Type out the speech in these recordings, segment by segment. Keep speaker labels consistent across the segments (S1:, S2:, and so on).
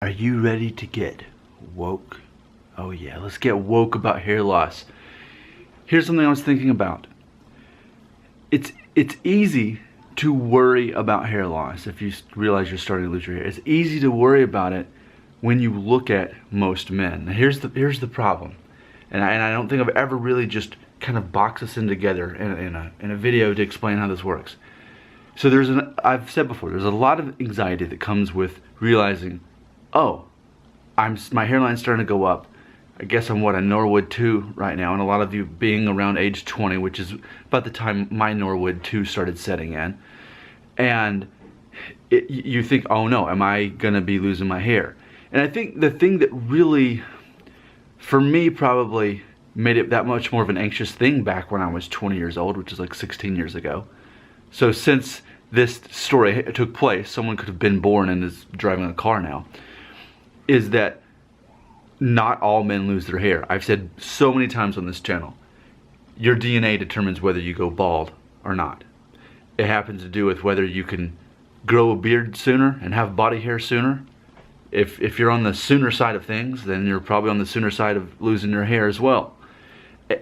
S1: Are you ready to get woke? Oh yeah, let's get woke about hair loss. Here's something I was thinking about. It's easy to worry about hair loss if you realize you're starting to lose your hair. It's easy to worry about it when you look at most men. Now here's the problem, and I don't think I've ever really just kind of boxed this in together in a video to explain how this works. So I've said before, there's a lot of anxiety that comes with realizing, oh, my hairline's starting to go up. I guess I'm a Norwood 2 right now, and a lot of you being around age 20, which is about the time my Norwood 2 started setting in, and you think, oh no, am I gonna be losing my hair? And I think the thing that really, for me, probably made it that much more of an anxious thing back when I was 20 years old, which is like 16 years ago. So since this story took place, someone could have been born and is driving a car now, is that not all men lose their hair. I've said so many times on this channel, your DNA determines whether you go bald or not. It happens to do with whether you can grow a beard sooner and have body hair sooner. If you're on the sooner side of things, then you're probably on the sooner side of losing your hair as well.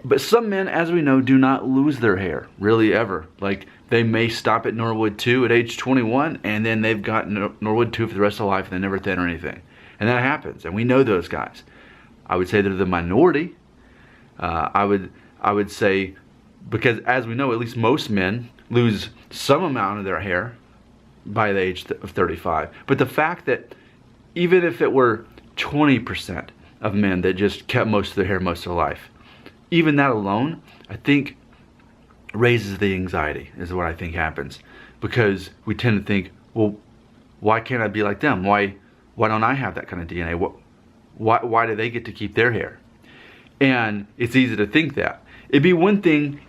S1: But some men, as we know, do not lose their hair, really ever. Like, they may stop at Norwood 2 at age 21, and then they've got Norwood 2 for the rest of their life, and they never thin or anything. And that happens, and we know those guys. I would say they're the minority. I would say, because as we know, at least most men lose some amount of their hair by the age of 35. But the fact that even if it were 20% of men that just kept most of their hair most of their life, even that alone, I think, raises the anxiety, is what I think happens. Because we tend to think, well, why can't I be like them? Why don't I have that kind of DNA? Why do they get to keep their hair? And it's easy to think that. It'd be one thing,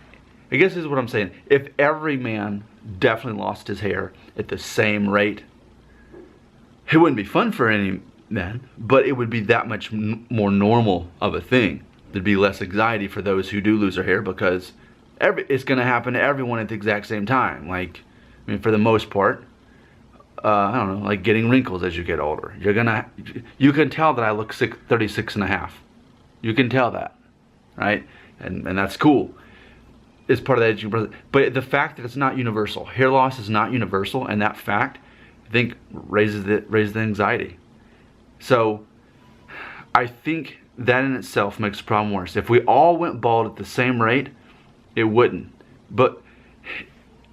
S1: I guess this is what I'm saying, if every man definitely lost his hair at the same rate, it wouldn't be fun for any men, but it would be that much more normal of a thing. There'd be less anxiety for those who do lose their hair, because it's going to happen to everyone at the exact same time. Like, I mean, for the most part, I don't know, like getting wrinkles as you get older. You can tell that I look 36 and a half. You can tell that, right? And that's cool. It's part of the aging process. But the fact that it's not universal, hair loss is not universal, and that fact, I think, raises the anxiety. So I think that in itself makes the problem worse. If we all went bald at the same rate, it wouldn't. But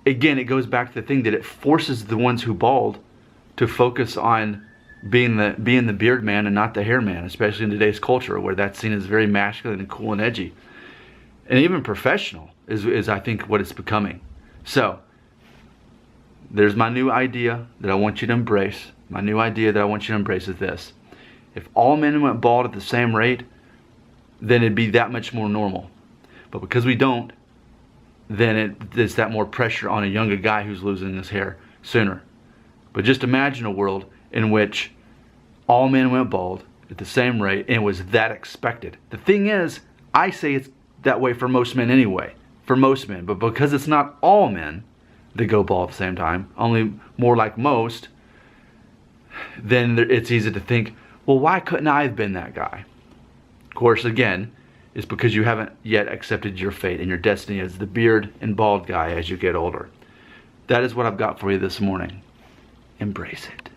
S1: again, it goes back to the thing that it forces the ones who bald to focus on being the beard man and not the hair man, especially in today's culture where that's seen as very masculine and cool and edgy. And even professional is I think what it's becoming. So there's my new idea that I want you to embrace. My new idea that I want you to embrace is this. If all men went bald at the same rate, then it'd be that much more normal. But because we don't, then there's that more pressure on a younger guy who's losing his hair sooner. But just imagine a world in which all men went bald at the same rate and it was that expected. The thing is, I say it's that way for most men anyway. For most men. But because it's not all men that go bald at the same time, only more like most, then it's easy to think, well, why couldn't I have been that guy? Of course, again, it's because you haven't yet accepted your fate and your destiny as the beard and bald guy as you get older. That is what I've got for you this morning. Embrace it.